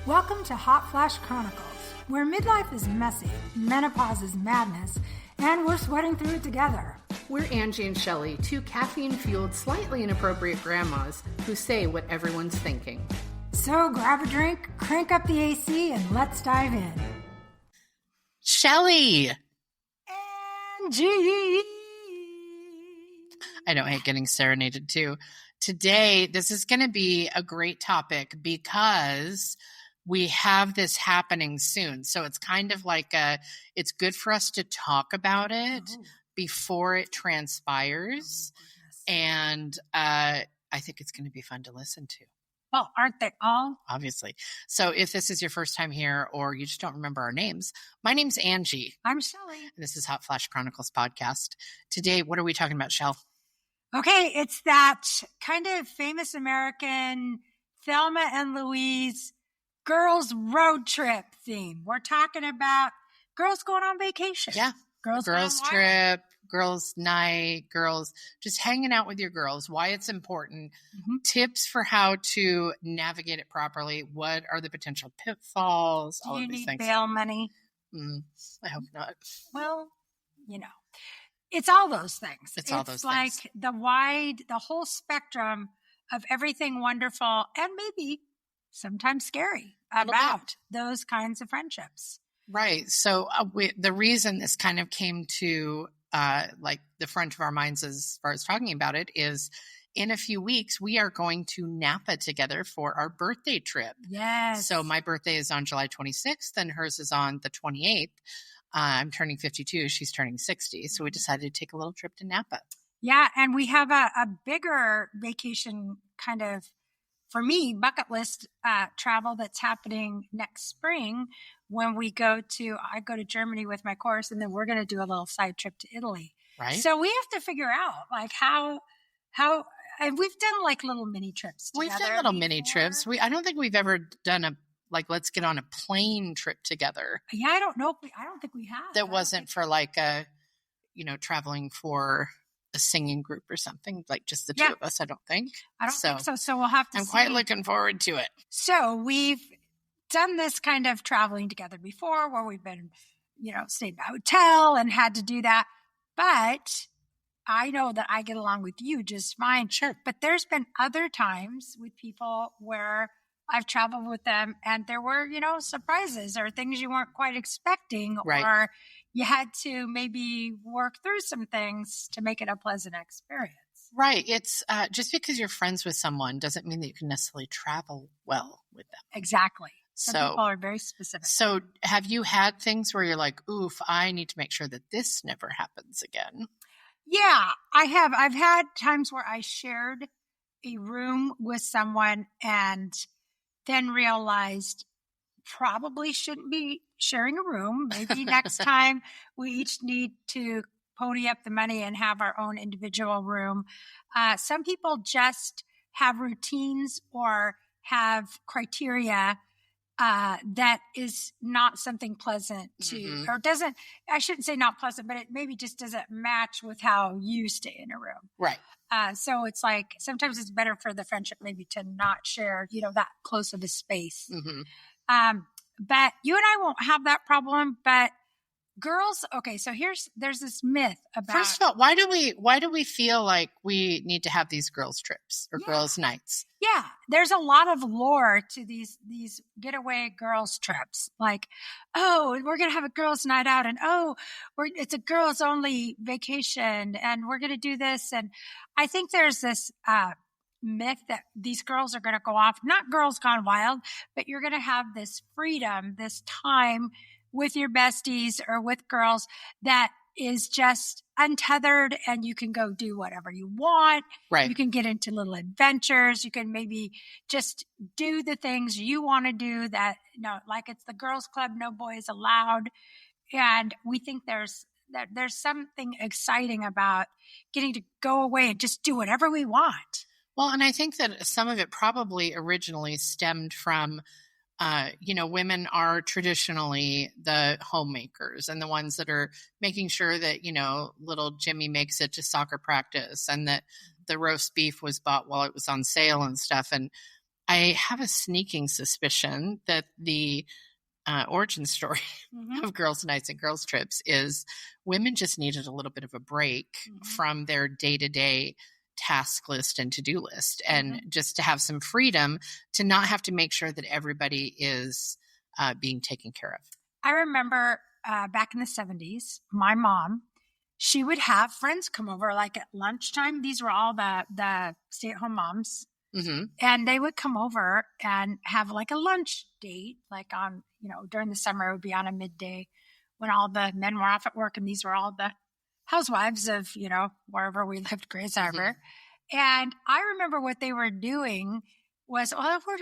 Welcome to Hot Flash Chronicles, where midlife is messy, menopause is madness, and we're sweating through it together. We're Angie and Shelly, two caffeine-fueled, slightly inappropriate grandmas who say what everyone's thinking. So grab a drink, crank up the AC, and let's dive in. Shelly! Angie! I don't hate getting serenaded too. Today, this is going to be a great topic because we have this happening soon. So it's kind of like it's good for us to talk about it before it transpires. And I think it's going to be fun to listen to. Well, aren't they all? Obviously. So if this is your first time here or you just don't remember our names, my name's Angie. I'm Shelly. And this is Hot Flash Chronicles podcast. Today, what are we talking about, Shell? Okay, it's that kind of famous American Thelma and Louise girls road trip theme. We're talking about girls going on vacation. Yeah. Girls trip, girls night, girls just hanging out with your girls, why it's important, tips for how to navigate it properly, what are the potential pitfalls, all of these things. Do you need bail money? I hope not. Well, it's all those things. It's all those like things. the whole spectrum of everything wonderful and maybe sometimes scary about those kinds of friendships. Right. So the reason this kind of came to like the front of our minds as far as talking about it is in a few weeks, we are going to Napa together for our birthday trip. Yes. So my birthday is on July 26th and hers is on the 28th. I'm turning 52. She's turning 60. So we decided to take a little trip to Napa. Yeah. And we have a bigger vacation kind of, for me, bucket list travel that's happening next spring when I go to Germany with my course, and then we're going to do a little side trip to Italy. Right. So we have to figure out like how, and we've done like little mini trips together. We've done little mini trips. I don't think we've ever done let's get on a plane trip together. Yeah, I don't know. I don't think we have. That wasn't for like traveling for a singing group or something, like just the two of us, I don't think. I don't think so. So we'll have to I'm quite looking forward to it. So we've done this kind of traveling together before where we've been, stayed in a hotel and had to do that. But I know that I get along with you just fine. Sure. But there's been other times with people where I've traveled with them and there were, surprises or things you weren't quite expecting, right. Or you had to maybe work through some things to make it a pleasant experience. Right. It's just because you're friends with someone doesn't mean that you can necessarily travel well with them. Exactly. Some people are very specific. So have you had things where you're like, oof, I need to make sure that this never happens again? Yeah, I have. I've had times where I shared a room with someone and then realized probably shouldn't be sharing a room. Maybe next time we each need to pony up the money and have our own individual room. Some people just have routines or have criteria that is not something pleasant to, or doesn't, I shouldn't say not pleasant, but it maybe just doesn't match with how you stay in a room. Right. So it's like, sometimes it's better for the friendship maybe to not share, that close of a space. But you and I won't have that problem, but girls, okay, so there's this myth about. First of all, why do we feel like we need to have these girls trips or girls nights? Yeah, there's a lot of lore to these getaway girls trips. Like, oh, we're going to have a girls night out, and it's a girls only vacation, and we're going to do this. And I think there's this myth that these girls are going to go off, not girls gone wild, but you're going to have this freedom, this time with your besties or with girls that is just untethered, and you can go do whatever you want. Right. You can get into little adventures. You can maybe just do the things you want to do that, like it's the girls club, no boys allowed. And we think there's something exciting about getting to go away and just do whatever we want. Well, and I think that some of it probably originally stemmed from women are traditionally the homemakers and the ones that are making sure that, little Jimmy makes it to soccer practice and that the roast beef was bought while it was on sale and stuff. And I have a sneaking suspicion that the origin story of girls' nights and girls' trips is women just needed a little bit of a break from their day-to-day task list and to-do list, and just to have some freedom to not have to make sure that everybody is being taken care of. I remember back in the 70s, my mom, she would have friends come over like at lunchtime. These were all the stay-at-home moms. And they would come over and have like a lunch date, like on, during the summer, it would be on a midday when all the men were off at work. And these were all the housewives of, wherever we lived, Grays Harbor. And I remember what they were doing was,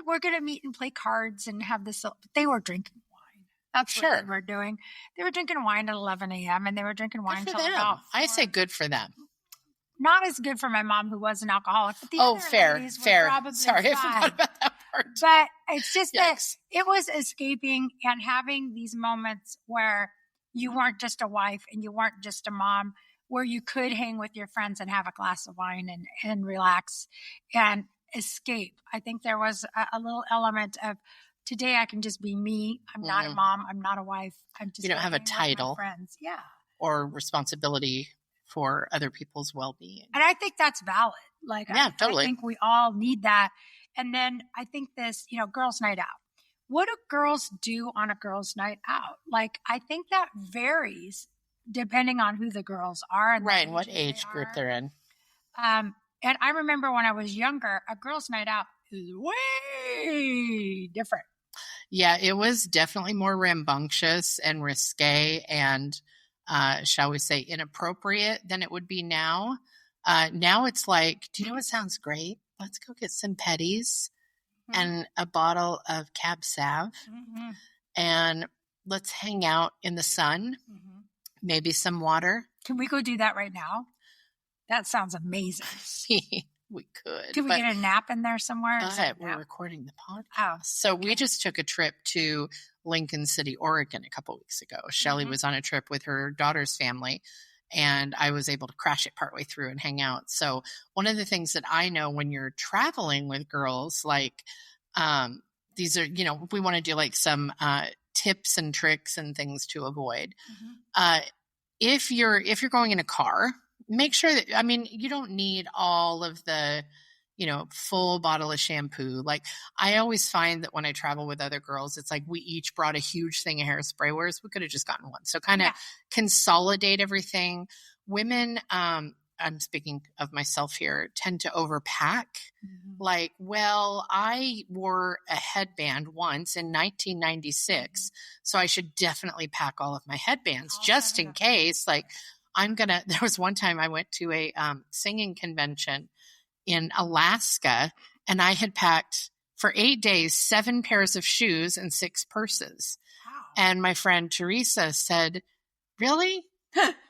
we're going to meet and play cards and have this. They were drinking wine. That's what they were doing. They were drinking wine at 11 a.m. and they were drinking wine until about 4. I say good for them. Not as good for my mom, who was an alcoholic. But the fair. Sorry, I forgot about that part. But it's just that it was escaping and having these moments where you weren't just a wife and you weren't just a mom, where you could hang with your friends and have a glass of wine and relax and escape. I think there was a little element of, today I can just be me. I'm not a mom. I'm not a wife. I'm just, you don't have a title, friends. Yeah, or responsibility for other people's well-being. And I think that's valid. Like, totally. I think we all need that. And then I think this, girls' night out. What do girls do on a girls' night out? Like, I think that varies depending on who the girls are. And what age group they're in. And I remember when I was younger, a girls' night out is way different. Yeah, it was definitely more rambunctious and risque and shall we say, inappropriate than it would be now. Now it's like, do you know what sounds great? Let's go get some petties and a bottle of Cab Sav, and let's hang out in the sun, maybe some water. Can we go do that right now? That sounds amazing. We could. Can we get a nap in there somewhere? We're recording the podcast. So we just took a trip to Lincoln City, Oregon a couple weeks ago. Shelly was on a trip with her daughter's family, and I was able to crash it partway through and hang out. So one of the things that I know when you're traveling with girls, like these are, we want to do like some tips and tricks and things to avoid. If you're going in a car, make sure that, you don't need all of the, full bottle of shampoo. Like, I always find that when I travel with other girls, it's like we each brought a huge thing of hairspray, whereas we could have just gotten one. So kind of consolidate everything. Women, I'm speaking of myself here, tend to overpack. Like, well, I wore a headband once in 1996, so I should definitely pack all of my headbands just in case. Like, there was one time I went to a singing convention in Alaska, and I had packed for 8 days 7 pairs of shoes and 6 purses. Wow. And my friend Teresa said, "Really?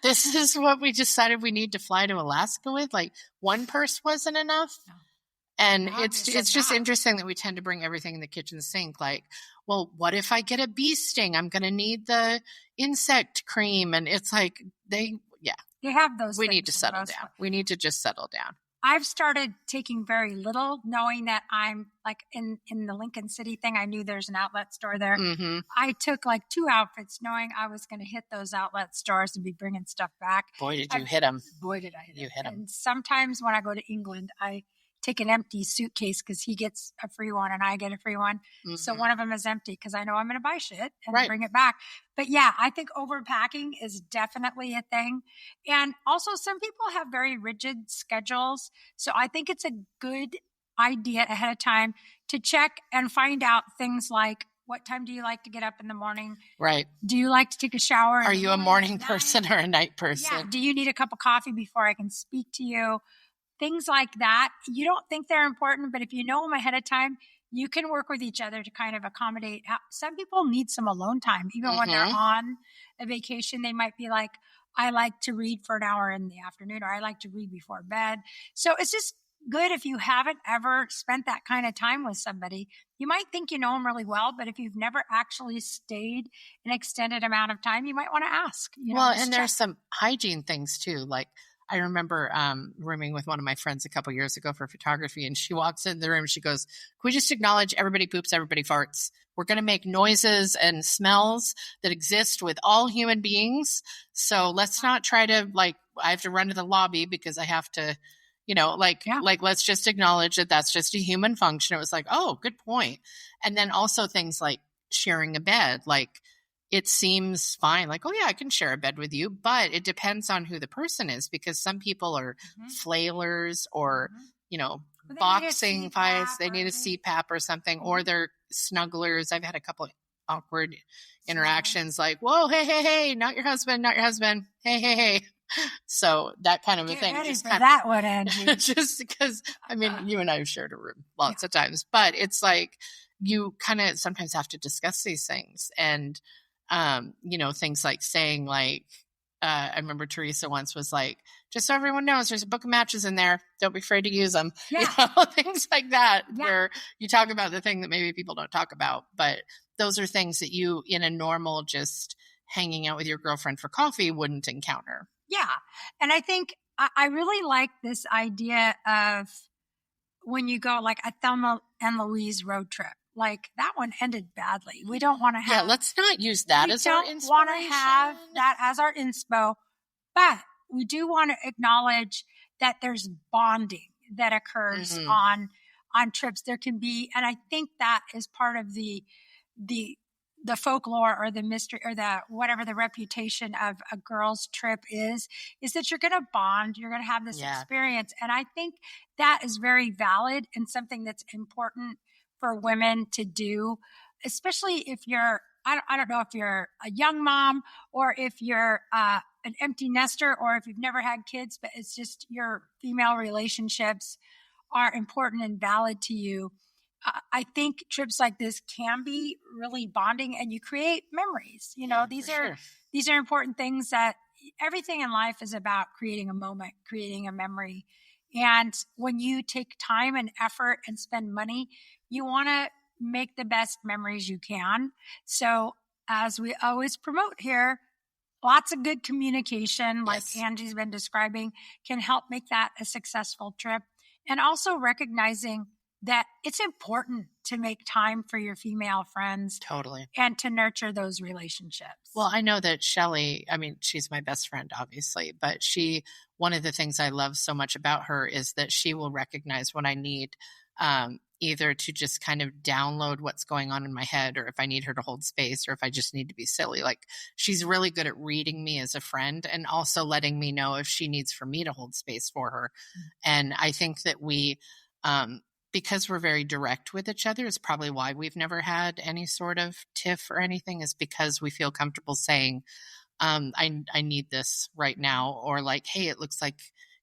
This is what we decided we need to fly to Alaska with? Like, one purse wasn't enough?" No. And it's just interesting that we tend to bring everything in the kitchen sink. Like, well, what if I get a bee sting? I'm going to need the insect cream. And it's like, they have those. We need to settle down. We need to just settle down. I've started taking very little, knowing that I'm like in the Lincoln City thing. I knew there's an outlet store there. I took like 2 outfits knowing I was going to hit those outlet stores and be bringing stuff back. Boy, did you hit them. Boy, did I hit them. You hit them. And sometimes when I go to England, I take an empty suitcase because he gets a free one and I get a free one. So one of them is empty because I know I'm going to buy shit and bring it back. But yeah, I think overpacking is definitely a thing. And also some people have very rigid schedules. So I think it's a good idea ahead of time to check and find out things like, what time do you like to get up in the morning? Right. Do you like to take a shower? Are you a morning person or a night person? Yeah. Do you need a cup of coffee before I can speak to you? Things like that. You don't think they're important, but if you know them ahead of time, you can work with each other to kind of accommodate. Some people need some alone time. Even when they're on a vacation, they might be like, I like to read for an hour in the afternoon, or I like to read before bed. So it's just good if you haven't ever spent that kind of time with somebody. You might think you know them really well, but if you've never actually stayed an extended amount of time, you might want to ask. And there's some hygiene things too. Like, I remember rooming with one of my friends a couple years ago for photography, and she walks in the room. She goes, "Can we just acknowledge everybody poops, everybody farts? We're going to make noises and smells that exist with all human beings. So let's not try to I have to run to the lobby because I have to, let's just acknowledge that that's just a human function." It was like, oh, good point. And then also things like sharing a bed, it seems fine. Like, oh yeah, I can share a bed with you, but it depends on who the person is, because some people are flailers or, boxing fights. They need a CPAP or something, or they're snugglers. I've had a couple awkward interactions like, whoa, hey, not your husband. Hey, hey. So that kind of a thing. Ready for that one, Angie. Just because, you and I have shared a room lots of times, but it's like you kind of sometimes have to discuss these things. And, things like saying I remember Teresa once was like, just so everyone knows, there's a book of matches in there. Don't be afraid to use them. Yeah. Things like that, where you talk about the thing that maybe people don't talk about. But those are things that you, in a normal, just hanging out with your girlfriend for coffee, wouldn't encounter. Yeah. And I think I really like this idea of when you go like a Thelma and Louise road trip. Like that one ended badly. We don't want to have. Yeah, let's not use that as our inspiration. We don't want to have that as our inspo, but we do want to acknowledge that there's bonding that occurs on trips. There can be, and I think that is part of the folklore or the mystery or the whatever the reputation of a girl's trip is that you're going to bond, you're going to have this experience. And I think that is very valid and something that's important for women to do, especially if you're, I don't know if you're a young mom or if you're an empty nester or if you've never had kids, but it's just your female relationships are important and valid to you. I think trips like this can be really bonding and you create memories. These are important things that everything in life is about creating a moment, creating a memory. And when you take time and effort and spend money, you want to make the best memories you can. So as we always promote here, lots of good communication, like Angie's been describing, can help make that a successful trip. And also recognizing that it's important to make time for your female friends. Totally. And to nurture those relationships. Well, I know that Shelly, she's my best friend, obviously, but one of the things I love so much about her is that she will recognize when I need either to just kind of download what's going on in my head, or if I need her to hold space, or if I just need to be silly. Like, she's really good at reading me as a friend and also letting me know if she needs for me to hold space for her. And I think that we, because we're very direct with each other, is probably why we've never had any sort of tiff or anything, is because we feel comfortable saying, I need this right now, or like, hey, it looks like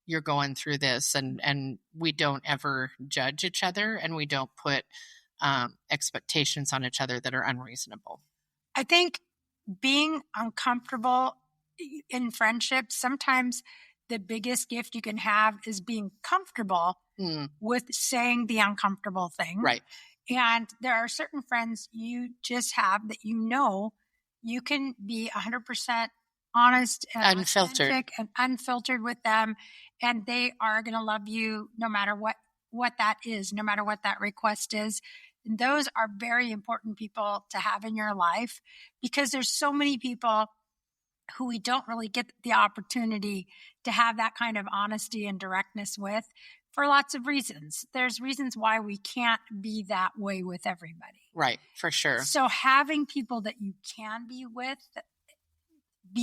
you're going through this, and we don't ever judge each other, and we don't put expectations on each other that are unreasonable. I think being uncomfortable in friendships, sometimes the biggest gift you can have is being comfortable with saying the uncomfortable thing. Right. And there are certain friends you just have that you can be 100% honest and unfiltered with them, and they are going to love you no matter what that is, no matter what that request is. And those are very important people to have in your life, because there's so many people who we don't really get the opportunity to have that kind of honesty and directness with, for lots of reasons. There's reasons why we can't be that way with everybody. Right, for sure. So having people that you can be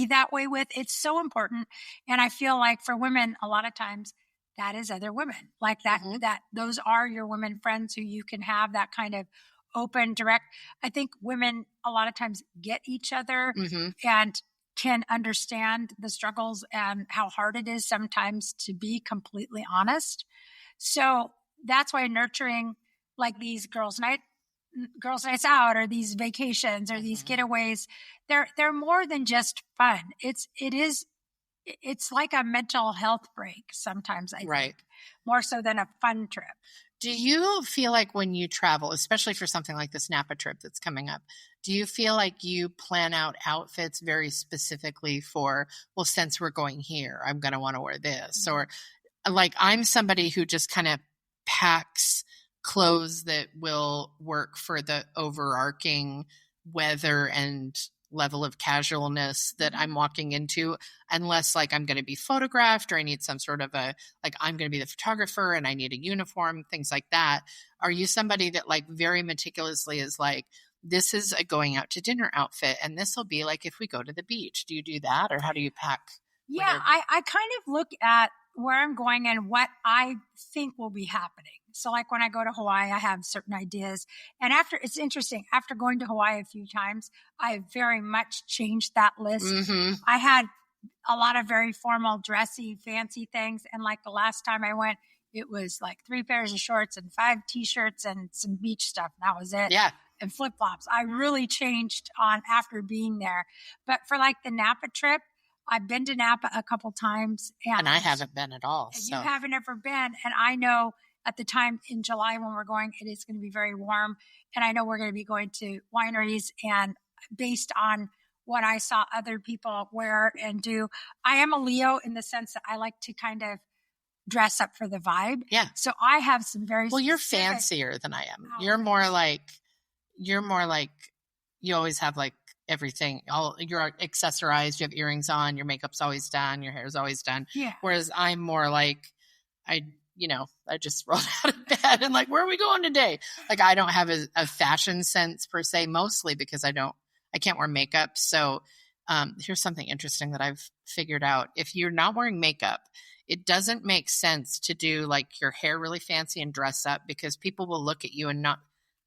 that way with, it's so important. And I feel like for women, a lot of times that is other women like that, that those are your women friends who you can have that kind of open, direct. I think women a lot of times get each other and can understand the struggles and how hard it is sometimes to be completely honest. So that's why nurturing like these girls' nights out, or these vacations, or these getaways, they're more than just fun. It's like a mental health break sometimes, I think, more so than a fun trip. Do you feel like when you travel, especially for something like this Napa trip that's coming up, do you feel like you plan out outfits very specifically for, well, since we're going here, I'm going to want to wear this? Or like I'm somebody who just kind of packs clothes that will work for the overarching weather and level of casualness that I'm walking into, unless like I'm going to be photographed or I need some sort of like I'm going to be the photographer and I need a uniform, things like that. Are you somebody that like very meticulously is like, this is a going out to dinner outfit and this will be like if we go to the beach? Do you do that, or how do you pack? Yeah, I kind of look at where I'm going and what I think will be happening. So like when I go to Hawaii, I have certain ideas. And it's interesting, after going to Hawaii a few times, I very much changed that list. Mm-hmm. I had a lot of very formal, dressy, fancy things. And like the last time I went, it was like 3 pairs of shorts and 5 t-shirts and some beach stuff. And that was it. Yeah. And flip-flops. I really changed on after being there. But for like the Napa trip, I've been to Napa a couple times. And I haven't been at all. So. You haven't ever been. And I know at the time in July when we're going, it is going to be very warm. And I know we're going to be going to wineries. And based on what I saw other people wear and do, I am a Leo in the sense that I like to kind of dress up for the vibe. Yeah. So I have some very you're fancier than I am. You're more like you always have like everything, you're accessorized, you have earrings on, your makeup's always done, your hair's always done. Yeah. Whereas I'm more like, I just rolled out of bed and like, where are we going today? Like, I don't have a fashion sense per se, mostly because I can't wear makeup. So here's something interesting that I've figured out. If you're not wearing makeup, it doesn't make sense to do like your hair really fancy and dress up, because people will look at you and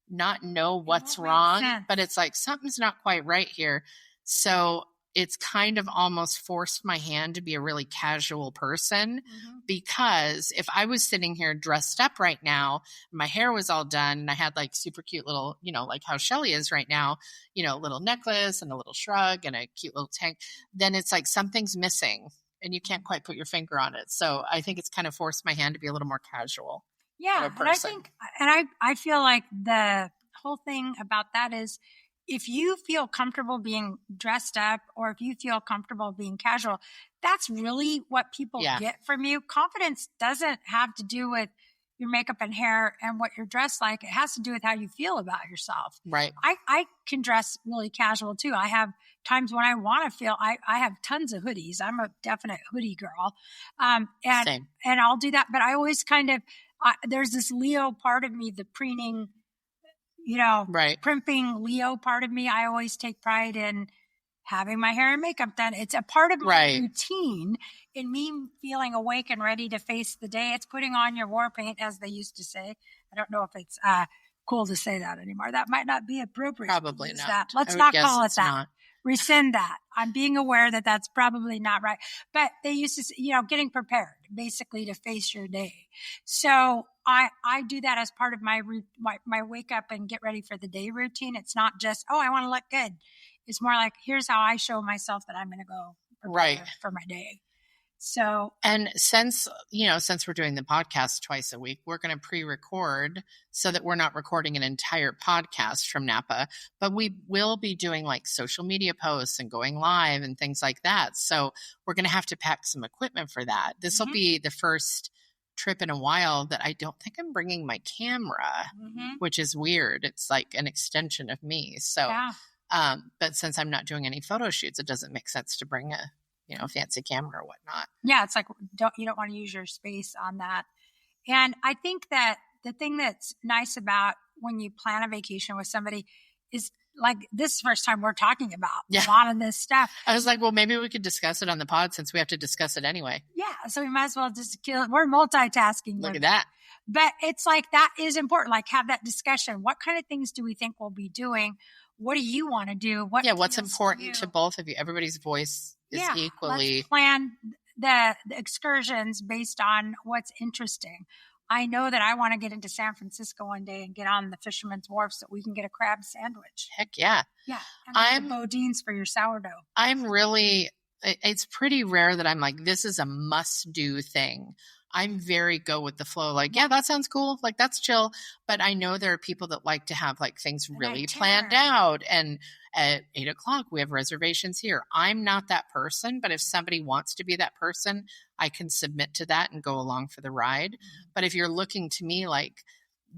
not know what's wrong, but it's like something's not quite right here. So it's kind of almost forced my hand to be a really casual person, because if I was sitting here dressed up right now, my hair was all done and I had like super cute little, like how Shelly is right now, a little necklace and a little shrug and a cute little tank, then it's like something's missing and you can't quite put your finger on it. So I think it's kind of forced my hand to be a little more casual. Yeah. And I think, I feel like the whole thing about that is, if you feel comfortable being dressed up or if you feel comfortable being casual, that's really what people get from you. Confidence doesn't have to do with your makeup and hair and what you're dressed like. It has to do with how you feel about yourself. Right. I can dress really casual too. I have times when I want to feel, I have tons of hoodies. I'm a definite hoodie girl. Same. And I'll do that. But I always kind of, there's this Leo part of me, the preening, primping Leo part of me. I always take pride in having my hair and makeup done. It's a part of my routine in me feeling awake and ready to face the day. It's putting on your war paint, as they used to say. I don't know if it's cool to say that anymore. That might not be appropriate. Probably not. That. Let's not call it that. Not. Rescind that. I'm being aware that that's probably not right. But they used to say, getting prepared basically to face your day. So I do that as part of my wake up and get ready for the day routine. It's not just, I want to look good. It's more like, here's how I show myself that I'm going to go for my day. So, and since we're doing the podcast twice a week, we're going to pre-record so that we're not recording an entire podcast from Napa, but we will be doing like social media posts and going live and things like that. So we're going to have to pack some equipment for that. This will be the first trip in a while that I don't think I'm bringing my camera, which is weird. It's like an extension of me. So, but since I'm not doing any photo shoots, it doesn't make sense to bring a fancy camera or whatnot. Yeah. It's like, you don't want to use your space on that. And I think that the thing that's nice about when you plan a vacation with somebody is, like, this is the first time we're talking about a lot of this stuff. I was like, well, maybe we could discuss it on the pod since we have to discuss it anyway. Yeah. So we might as well just we're multitasking. Look at that. But it's like, that is important. Like, have that discussion. What kind of things do we think we'll be doing? What do you want to do? What's important to both of you? Everybody's voice is equally. Let's plan the excursions based on what's interesting. I know that I want to get into San Francisco one day and get on the Fisherman's Wharf so we can get a crab sandwich. Heck yeah. Yeah. And Bodines for your sourdough. It's pretty rare that I'm like, this is a must-do thing. I'm very go with the flow. Like, yeah, that sounds cool. Like, that's chill. But I know there are people that like to have like things really planned out. And at 8:00, we have reservations here. I'm not that person, but if somebody wants to be that person, I can submit to that and go along for the ride. But if you're looking to me like,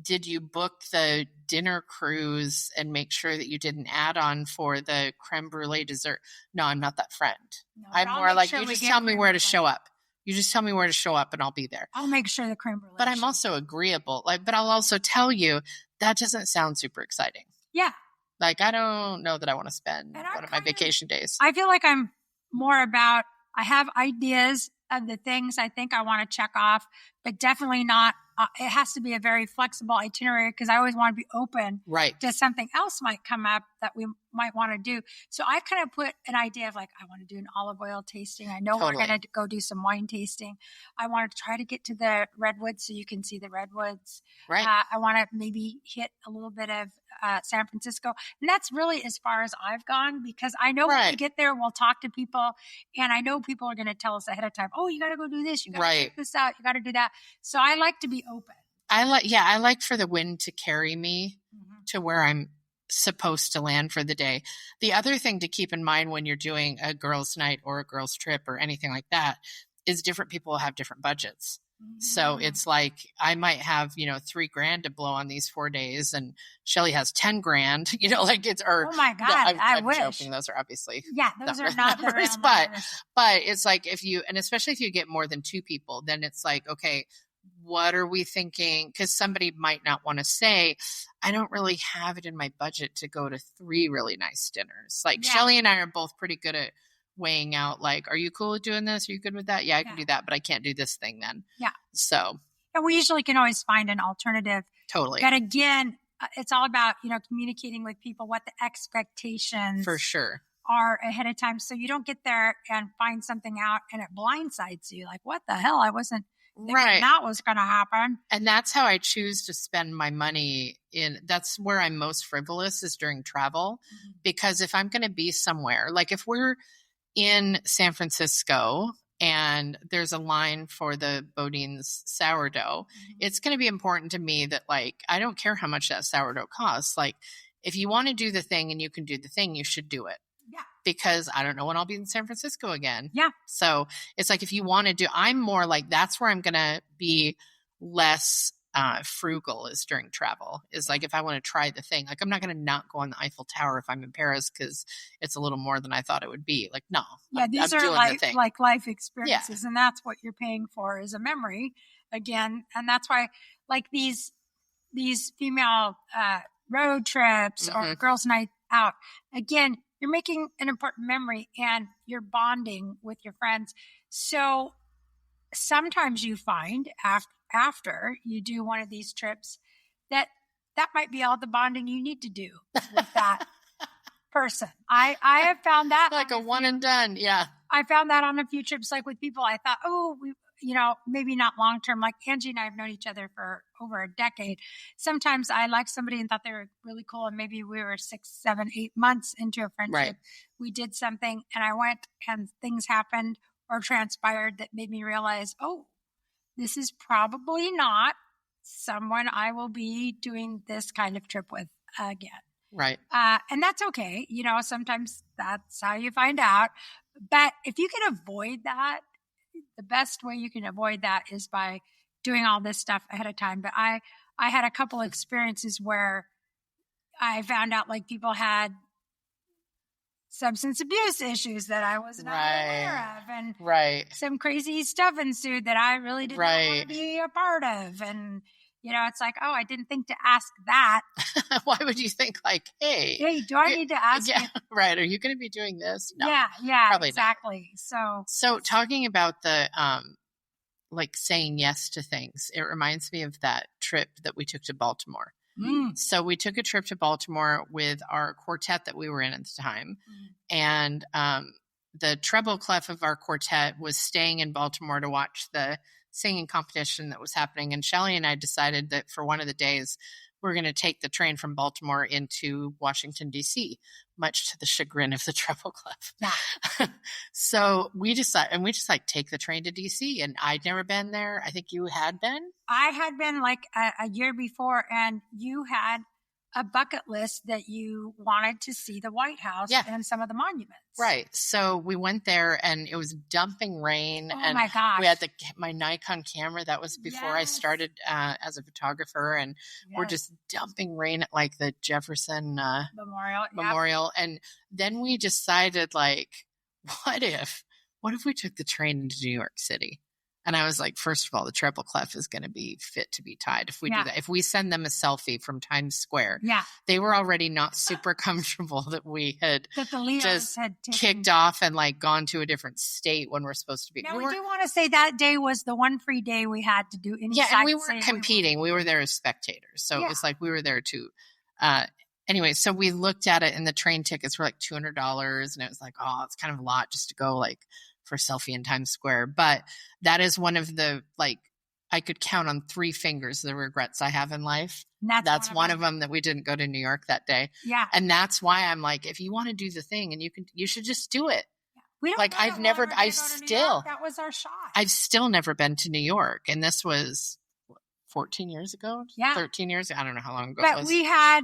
did you book the dinner cruise and make sure that you did an add-on for the creme brulee dessert? No, I'm not that friend. No, I'm more like, you just tell me where to show up. You just tell me where to show up and I'll be there. I'll make sure the creme brulee. But I'm also agreeable. Like, but I'll also tell you that doesn't sound super exciting. Yeah. Like, I don't know that I want to spend one of my vacation days. I feel like I'm more about, I have ideas of the things I think I want to check off, but definitely not, it has to be a very flexible itinerary because I always want to be open to something else might come up that we might want to do. So I kind of put an idea of like, I want to do an olive oil tasting. I know we're going to go do some wine tasting. I want to try to get to the redwoods so you can see the redwoods. Right. I want to maybe hit a little bit of San Francisco. And that's really as far as I've gone because I know when we get there, we'll talk to people and I know people are going to tell us ahead of time, oh, you got to go do this. You got to check this out. You got to do that. So I like to be open. I like for the wind to carry me to where I'm supposed to land for the day. The other thing to keep in mind when you're doing a girls' night or a girls' trip or anything like that is different people have different budgets. So it's like I might have, $3,000 to blow on these 4 days and Shelly has 10 grand, like it's, or oh my God, I'm wish. joking. Those are obviously, those are not the numbers, but it's like and especially if you get more than 2 people, then it's like, okay, what are we thinking? Because somebody might not want to say, I don't really have it in my budget to go to 3 really nice dinners. Like Shelly and I are both pretty good at weighing out, like, are you cool with doing this? Are you good with that? Yeah, I can do that, but I can't do this thing then. Yeah. So. And we usually can always find an alternative. Totally. But again, it's all about, communicating with people what the expectations for sure are ahead of time. So you don't get there and find something out and it blindsides you. Like, what the hell? I wasn't thinking that was going to happen. And that's how I choose to spend my money that's where I'm most frivolous is during travel. Because if I'm going to be somewhere, like if we're in San Francisco and there's a line for the Bodine's sourdough, it's going to be important to me that like, I don't care how much that sourdough costs. Like if you want to do the thing and you can do the thing, you should do it. Yeah. Because I don't know when I'll be in San Francisco again. Yeah. So it's like, if you want to do, I'm more like, that's where I'm going to be less frugal is during travel is like, if I want to try the thing, like I'm not going to not go on the Eiffel Tower if I'm in Paris because it's a little more than I thought it would be. Like, no. Yeah. These are like life experiences and that's what you're paying for is a memory again. And that's why like these female road trips or girls' night out, again, you're making an important memory and you're bonding with your friends. So sometimes you find after you do one of these trips that might be all the bonding you need to do with that person. I have found that like a one and done. Yeah. I found that on a few trips, like with people I thought, oh, maybe not long term. Like Angie and I have known each other for over a decade. Sometimes I liked somebody and thought they were really cool. And maybe we were 6, 7, 8 months into a friendship. Right. We did something and I went and things happened or transpired that made me realize, oh, this is probably not someone I will be doing this kind of trip with again. Right. And that's okay. Sometimes that's how you find out. But if you can avoid that, the best way you can avoid that is by doing all this stuff ahead of time. But I had a couple experiences where I found out like people had substance abuse issues that I was not aware of. And some crazy stuff ensued that I really didn't want to be a part of. And, it's like, oh, I didn't think to ask that. Why would you think like, hey, do I need to ask? Yeah, right. Are you going to be doing this? No, yeah, probably exactly. Not. So talking about the, like saying yes to things, it reminds me of that trip that we took to Baltimore. So we took a trip to Baltimore with our quartet that we were in at the time. And the treble clef of our quartet was staying in Baltimore to watch the singing competition that was happening. And Shelly and I decided that for one of the days, we're going to take the train from Baltimore into Washington, D.C., much to the chagrin of the Treble Clef. Yeah. So we decided, and we just like take the train to D.C. And I'd never been there. I think you had been. I had been like a year before, and you had a bucket list that you wanted to see the White House and some of the monuments. Right. So we went there, and it was dumping rain. Oh and my gosh. We had my Nikon camera. That was before I started as a photographer, and we're just dumping rain at like the Jefferson Memorial. And then we decided, like, what if we took the train into New York City? And I was like, first of all, the Treble Clef is going to be fit to be tied if we do that. If we send them a selfie from Times Square, they were already not super comfortable that we had just kicked off and like gone to a different state when we're supposed to be. Now, we do want to say that day was the one free day we had to do any and we weren't competing. We were there as spectators. So it was like we were there too. Anyway, so we looked at it, and the train tickets were like $200. And it was like, oh, it's kind of a lot just to go like for a selfie in Times Square. But that is one of the, like, I could count on 3 fingers the regrets I have in life. That's one of them that we didn't go to New York that day. Yeah. And that's why I'm like, if you want to do the thing, and you should just do it. We don't like, that was our shot. I've still never been to New York. And this was 14 years ago? Yeah. 13 years? I don't know how long ago it was. But we had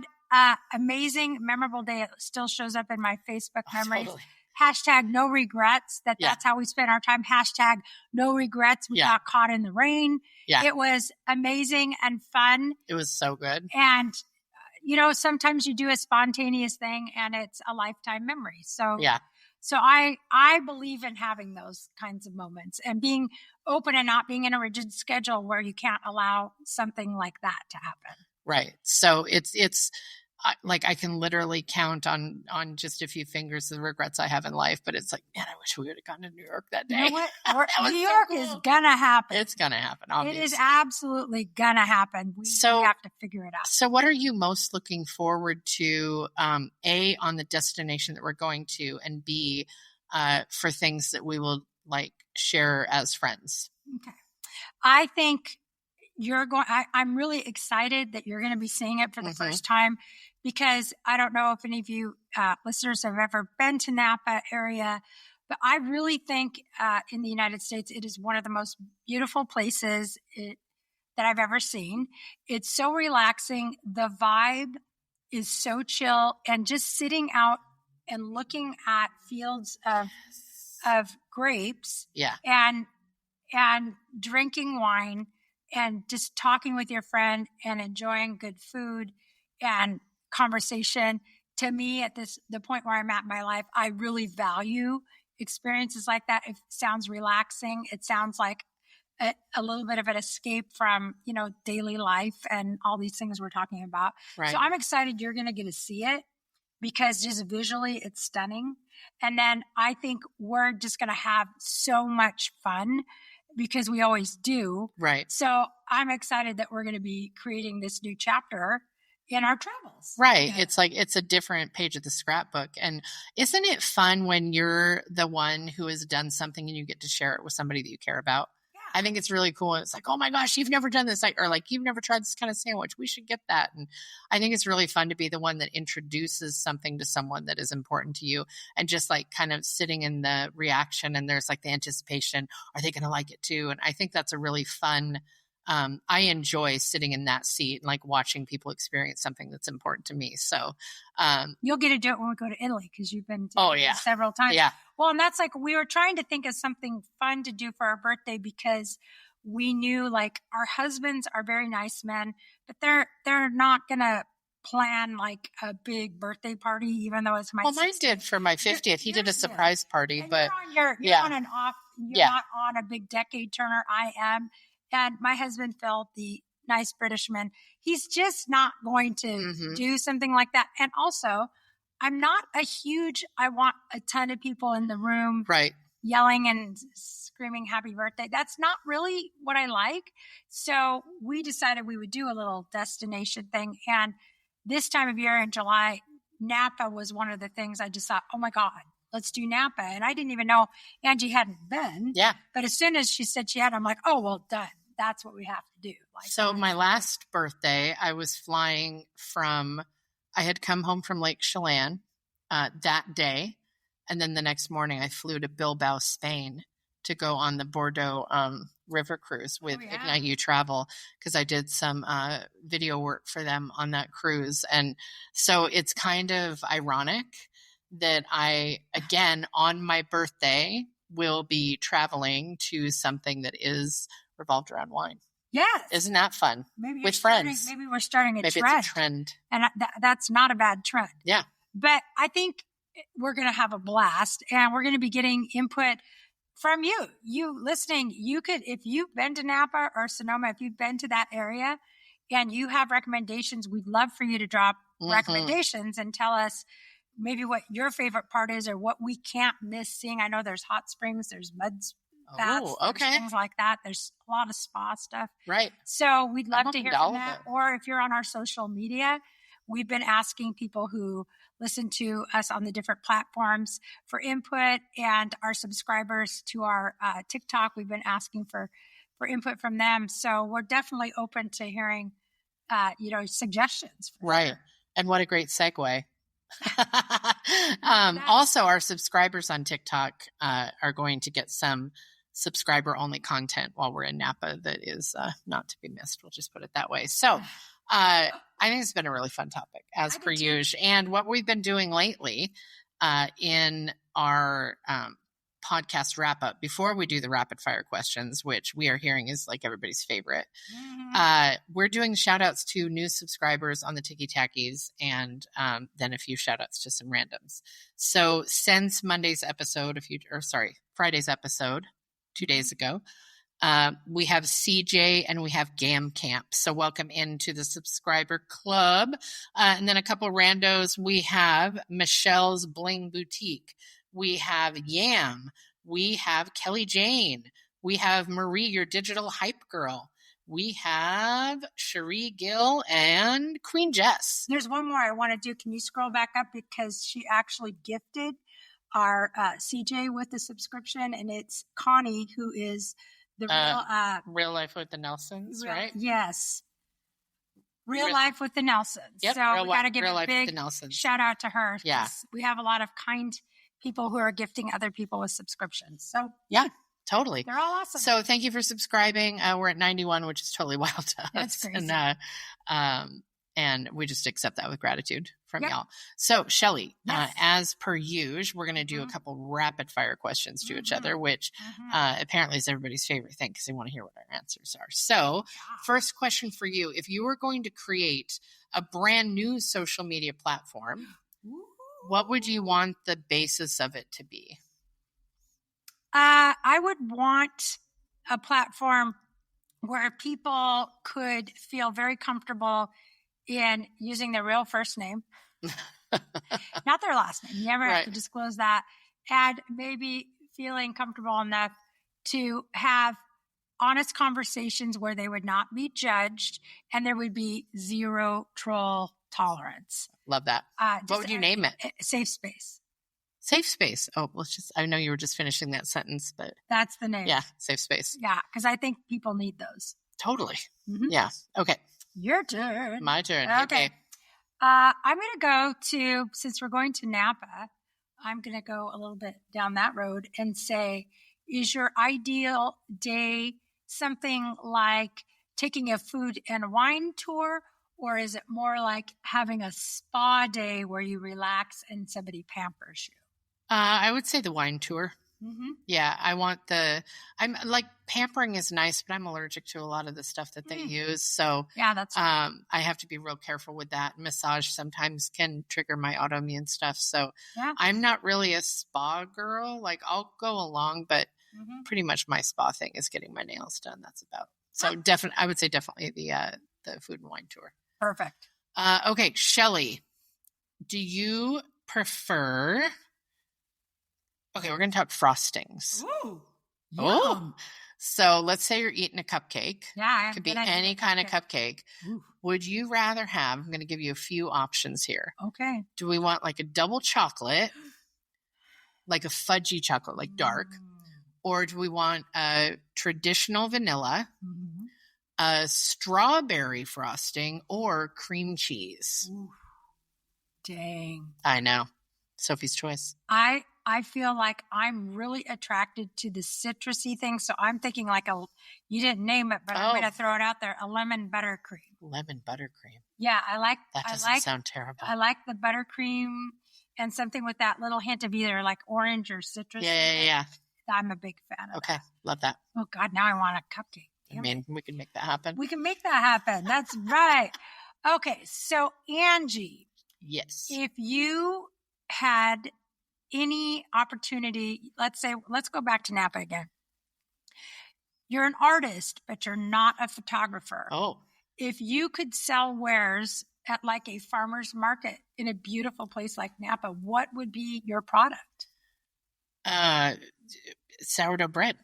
amazing, memorable day. It still shows up in my Facebook memories. Totally. Hashtag no regrets. That's how we spent our time. Hashtag no regrets. We got caught in the rain. Yeah. It was amazing and fun. It was so good. And, sometimes you do a spontaneous thing and it's a lifetime memory. So, so I believe in having those kinds of moments and being open and not being in a rigid schedule where you can't allow something like that to happen. Right. So it's like I can literally count on just a few fingers the regrets I have in life, but it's like, man, I wish we would have gone to New York that day. You know what? New York is gonna happen. It's gonna happen. Obviously. It is absolutely gonna happen. We have to figure it out. So what are you most looking forward to, A, on the destination that we're going to, and B, for things that we will like share as friends? Okay. I think I'm really excited that you're going to be seeing it for the first time, because I don't know if any of you listeners have ever been to Napa area, but I really think in the United States, it is one of the most beautiful places that I've ever seen. It's so relaxing. The vibe is so chill, and just sitting out and looking at fields of grapes and drinking wine and just talking with your friend and enjoying good food and conversation. To me, at the point where I'm at in my life, I really value experiences like that. It sounds relaxing. It sounds like a little bit of an escape from, daily life and all these things we're talking about. Right. So I'm excited you're going to get to see it, because just visually it's stunning. And then I think we're just going to have so much fun, because we always do. Right. So I'm excited that we're going to be creating this new chapter in our travels. Right. Yeah. It's like, it's a different page of the scrapbook. And isn't it fun when you're the one who has done something and you get to share it with somebody that you care about? I think it's really cool. It's like, oh my gosh, you've never done this. Or like, you've never tried this kind of sandwich. We should get that. And I think it's really fun to be the one that introduces something to someone that is important to you, and just like kind of sitting in the reaction, and there's like the anticipation. Are they going to like it too? And I think that's a really fun, I enjoy sitting in that seat and like watching people experience something that's important to me. So you'll get to do it when we go to Italy, because you've been to several times. Yeah. Well, and that's like, we were trying to think of something fun to do for our birthday, because we knew like our husbands are very nice men, but they're not going to plan like a big birthday party, even though it's my 60th. Mine did for my 50th. He did a surprise party, and but you're on and off. You're not on a big decade turner. I am. And my husband, Phil, the nice Britishman, he's just not going to do something like that. And also, I'm not I want a ton of people in the room, right, yelling and screaming happy birthday. That's not really what I like. So we decided we would do a little destination thing. And this time of year in July, Napa was one of the things I just thought, oh my God, let's do Napa. And I didn't even know Angie hadn't been. Yeah. But as soon as she said she had, I'm like, oh, well, done. that's what we have to do. So my last birthday, I was flying I had come home from Lake Chelan that day. And then the next morning I flew to Bilbao, Spain to go on the Bordeaux river cruise with Ignite You Travel, because I did some video work for them on that cruise. And so it's kind of ironic that I, again, on my birthday, will be traveling to something that is revolved around wine. Yes. Isn't that fun? Maybe with friends. Maybe we're starting a trend. Maybe it's a trend. And that's not a bad trend. Yeah. But I think we're going to have a blast, and we're going to be getting input from you. You listening, you could, if you've been to Napa or Sonoma, if you've been to that area and you have recommendations, we'd love for you to drop recommendations and tell us maybe what your favorite part is or what we can't miss seeing. I know there's hot springs, there's mud baths, things like that. There's a lot of spa stuff. Right. So we'd love to hear from that. Or if you're on our social media, we've been asking people who listen to us on the different platforms for input, and our subscribers to our TikTok, we've been asking for input from them. So we're definitely open to hearing, suggestions. Right. And what a great segue. Also, our subscribers on TikTok are going to get some subscriber only content while we're in Napa that is not to be missed. We'll just put it that way. So I think it's been a really fun topic, as per usual. And what we've been doing lately in our podcast wrap up, before we do the rapid fire questions, which we are hearing is like everybody's favorite, we're doing shout outs to new subscribers on the Tiki Takis, and then a few shout outs to some randoms. So since Friday's episode 2 days ago, we have CJ and we have Gam Camp. So welcome into the subscriber club. And then a couple randos. We have Michelle's Bling Boutique. We have Yam. We have Kelly Jane. We have Marie, your digital hype girl. We have Cherie Gill and Queen Jess. There's one more I want to do. Can you scroll back up? Because she actually gifted our CJ with the subscription, and it's Connie, who is the Real Life with the Nelsons, right? Yes. Real Life with the Nelsons. Yep, so we got to give a big shout out to her. Yeah. We have a lot of kind people who are gifting other people with subscriptions. So yeah, totally. They're all awesome. So thank you for subscribing. We're at 91, which is totally wild to us. That's crazy. And we just accept that with gratitude from y'all. So, Shelly, as per usual, we're going to do a couple rapid fire questions to each other, which apparently is everybody's favorite thing because they want to hear what our answers are. So, first question for you. If you were going to create a brand new social media platform, what would you want the basis of it to be? I would want a platform where people could feel very comfortable in using their real first name, not their last name. You never have to disclose that. And maybe feeling comfortable enough to have honest conversations where they would not be judged and there would be zero troll tolerance. Love that. What would you name it? Safe Space. Safe Space. Oh, I know you were just finishing that sentence, but that's the name. Yeah. Safe Space. Yeah. Because I think people need those. Totally. Yeah. Okay. Your turn. My turn. Okay. I'm going to go to, since we're going to Napa, I'm going to go a little bit down that road and say, is your ideal day something like taking a food and wine tour, or is it more like having a spa day where you relax and somebody pampers you? I would say the wine tour. Yeah, I'm like, pampering is nice, but I'm allergic to a lot of the stuff that they use. So yeah, that's right. I have to be real careful with that. Massage sometimes can trigger my autoimmune stuff. So I'm not really a spa girl. Like, I'll go along, but pretty much my spa thing is getting my nails done. That's about. So I would say definitely the food and wine tour. Perfect. Okay, Shelly, do you prefer? Okay, we're going to talk frostings. Ooh. Oh, so let's say you're eating a cupcake. Yeah. It could be any kind of cupcake. Ooh. Would you rather have, I'm going to give you a few options here. Okay. Do we want like a double chocolate, like a fudgy chocolate, like dark? Or do we want a traditional vanilla? strawberry frosting, or cream cheese. Ooh, dang. I know. Sophie's choice. I feel like I'm really attracted to the citrusy thing. So I'm thinking like you didn't name it, but I'm going to throw it out there, a lemon buttercream. Lemon buttercream. Yeah, That doesn't sound terrible. I like the buttercream and something with that little hint of either like orange or citrus. Yeah. I'm a big fan of that. Okay, love that. Oh, God, now I want a cupcake. I mean, we can make that happen. We can make that happen. That's right. Okay, so Angie. Yes. If you had any opportunity, let's go back to Napa again. You're an artist, but you're not a photographer. Oh. If you could sell wares at like a farmer's market in a beautiful place like Napa, what would be your product? Sourdough bread.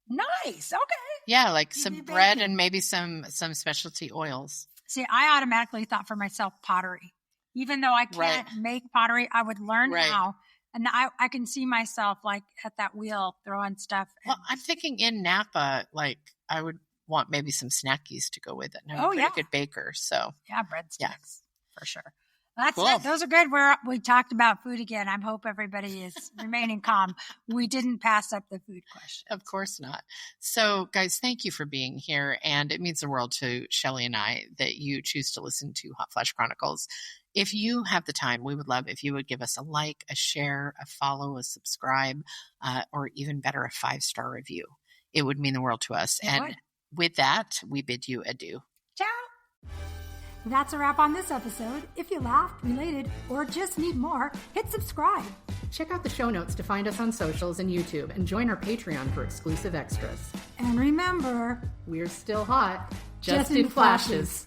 Nice. Okay. Yeah, like some bread and maybe some specialty oils. See, I automatically thought for myself pottery. Even though I can't make pottery, I would learn how. And I can see myself like at that wheel throwing stuff. Well, I'm thinking in Napa, like I would want maybe some snackies to go with it. And I'm a pretty good baker, so. Yeah, breadsticks for sure. That's cool. it. Those are good. We talked about food again. I hope everybody is remaining calm. We didn't pass up the food question. Of course not. So, guys, thank you for being here. And it means the world to Shelly and I that you choose to listen to Hot Flash Chronicles. If you have the time, we would love if you would give us a like, a share, a follow, a subscribe, or even better, a 5-star review. It would mean the world to us. And with that, we bid you adieu. Ciao. That's a wrap on this episode. If you laughed, related, or just need more, hit subscribe. Check out the show notes to find us on socials and YouTube, and join our Patreon for exclusive extras. And remember, we're still hot, just in flashes.